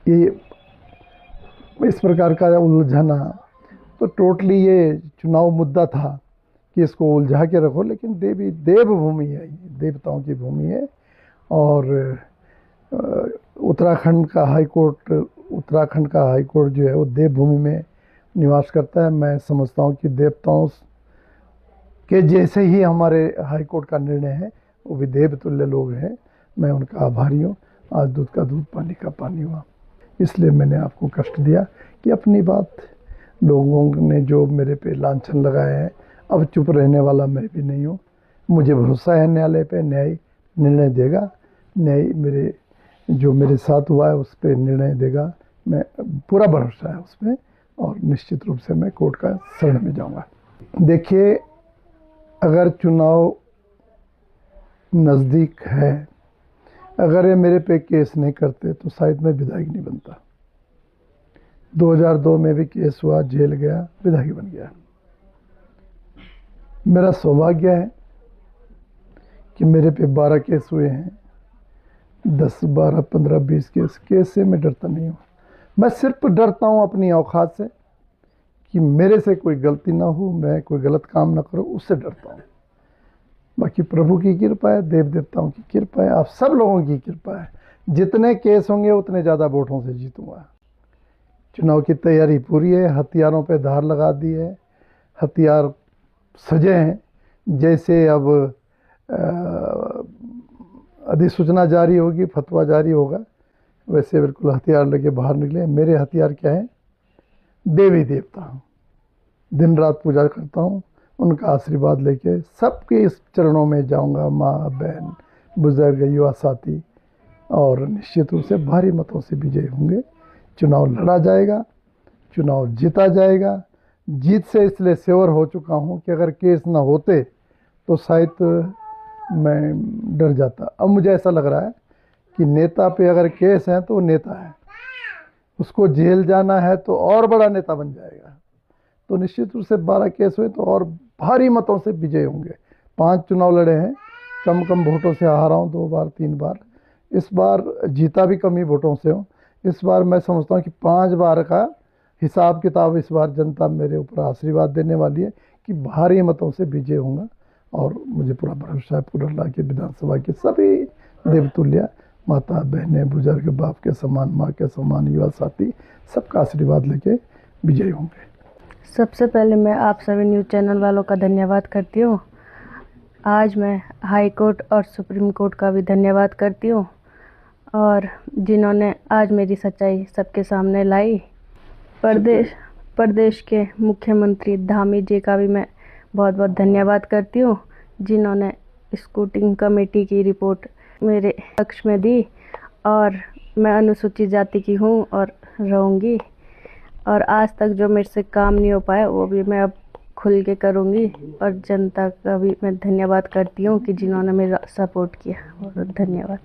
ये इस प्रकार का उलझना, तो टोटली ये चुनाव मुद्दा था कि इसको उलझा के रखो, लेकिन देवभूमि है, ये देवताओं की भूमि है। और उत्तराखंड का हाई कोर्ट जो है वो देवभूमि में निवास करता है। मैं समझता हूँ कि देवताओं के जैसे ही हमारे हाई कोर्ट का निर्णय है, वो भी देवतुल्य लोग हैं। मैं उनका आभारी हूँ। आज दूध का दूध, पानी का पानी हुआ, इसलिए मैंने आपको कष्ट दिया कि अपनी बात, लोगों ने जो मेरे पे लांछन लगाए हैं, अब चुप रहने वाला मैं भी नहीं हूँ। मुझे भरोसा है न्यायालय पे, न्याय निर्णय देगा। न्याय मेरे साथ हुआ है उस पर निर्णय देगा, मैं पूरा भरोसा है उस पर, और निश्चित रूप से मैं कोर्ट का शरण में जाऊंगा। देखिए, अगर चुनाव नज़दीक है, अगर ये मेरे पे केस नहीं करते तो शायद मैं विधायक नहीं बनता। 2002 में भी केस हुआ, जेल गया, विधायक बन गया। मेरा सौभाग्य है कि मेरे पे 12 केस हुए हैं, 10, 12, 15, 20 केस से मैं डरता नहीं हूँ। मैं सिर्फ डरता हूँ अपनी औकात से, कि मेरे से कोई गलती ना हो, मैं कोई गलत काम ना करूँ, उससे डरता हूँ। बाकी प्रभु की कृपा है, देव देवताओं की कृपा है, आप सब लोगों की कृपा है। जितने केस होंगे उतने ज़्यादा वोटों से जीतूंगा। चुनाव की तैयारी पूरी है, हथियारों पे धार लगा दी है, हथियार सजे हैं। जैसे अब अधिसूचना जारी होगी, फतवा जारी होगा, वैसे बिल्कुल हथियार लेके बाहर निकले। मेरे हथियार क्या है? देवी देवता। दिन रात पूजा करता हूँ, उनका आशीर्वाद लेके सबके इस चरणों में जाऊंगा, माँ, बहन, बुजुर्ग, युवा साथी, और निश्चित रूप से भारी मतों से विजय होंगे। चुनाव लड़ा जाएगा, चुनाव जीता जाएगा। जीत से इसलिए श्योर हो चुका हूँ कि अगर केस ना होते तो शायद मैं डर जाता। अब मुझे ऐसा लग रहा है कि नेता पे अगर केस है तो वो नेता है, उसको जेल जाना है तो और बड़ा नेता बन जाएगा। तो निश्चित रूप से 12 केस हुए तो और भारी मतों से विजय होंगे। 5 चुनाव लड़े हैं, कम वोटों से हारा हूँ 2 बार 3 बार। इस बार जीता भी कम ही वोटों से हूँ। इस बार मैं समझता हूँ कि 5 बार का हिसाब किताब इस बार जनता मेरे ऊपर आशीर्वाद देने वाली है कि भारी मतों से विजय होगा। और मुझे पूरा भरोसा है पूरा के विधानसभा के सभी देवतुल्य, माता, बहनें, बुजुर्ग, बाप के समान, माँ के समान, युवा साथी, सबका आशीर्वाद लेके विजय होंगे। सबसे पहले मैं आप सभी न्यूज़ चैनल वालों का धन्यवाद करती हूँ। आज मैं हाई कोर्ट और सुप्रीम कोर्ट का भी धन्यवाद करती हूँ, और जिन्होंने आज मेरी सच्चाई सबके सामने लाई। प्रदेश के मुख्यमंत्री धामी जी का भी मैं बहुत बहुत धन्यवाद करती हूँ, जिन्होंने स्क्रूटिनी कमेटी की रिपोर्ट मेरे पक्ष में दी। और मैं अनुसूचित जाति की हूँ और रहूँगी, और आज तक जो मेरे से काम नहीं हो पाया वो भी मैं अब खुल के करूँगी। और जनता का भी मैं धन्यवाद करती हूँ कि जिन्होंने मेरा सपोर्ट किया। बहुत धन्यवाद।